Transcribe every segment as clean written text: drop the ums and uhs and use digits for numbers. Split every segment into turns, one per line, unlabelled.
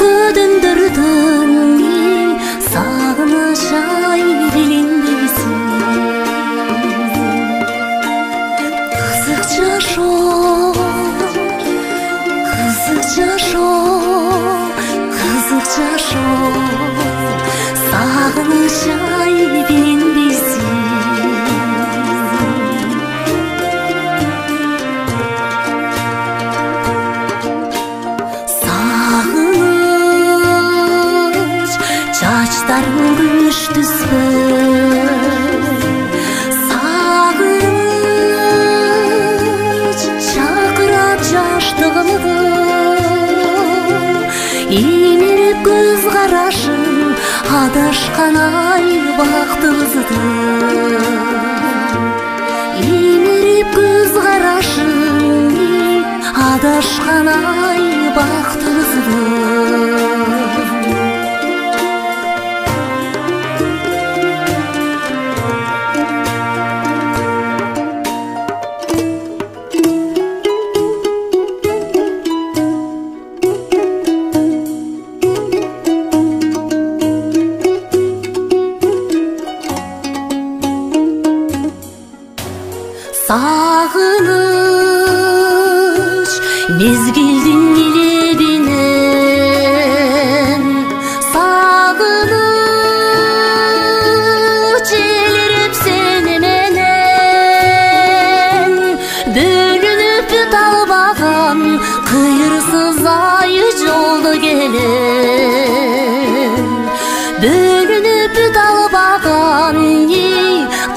көдөндөрдөн сагыныч ай билинбейсиң кызык жашоо сагыныч ай билинбейсиң Çaçlarım gümüş düzgün Sağınç çakırap jaştığımdı Emirip göz karашın Adaşkan ay baktımızdı Emirip göz karашın Adaşkan ay baktımızdı Sağыныç mezgilдің елебінен Sağыныç еліріп сеніменен Бөлініп талбаған қиырсыз ай жолды келем Бөлініп талбаған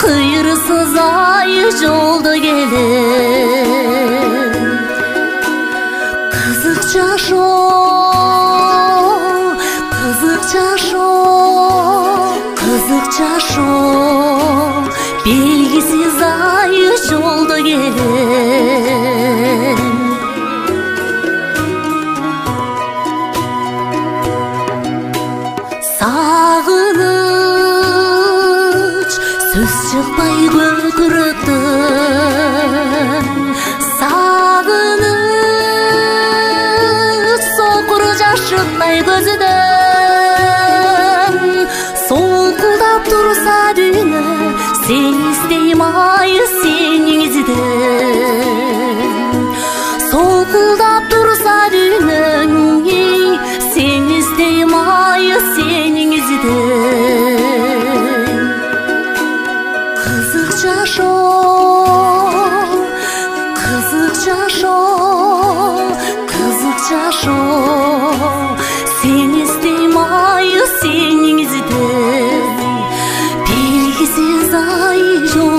қиырсыз ай жолды келем Kızık жашоо белгisiz ay жолды келем Sağыныч сөз шықпай көкіректен Sağыныч соқыр жаш шықпай көзіден Солқылдап тұрса дүні сен іздейм ай сенің ізден Солқылдап тұрса дүнің сен іздейм ай сенің ізден Kızık жашоо Sen іздейм ай сенің ізден Белгisiz ay жол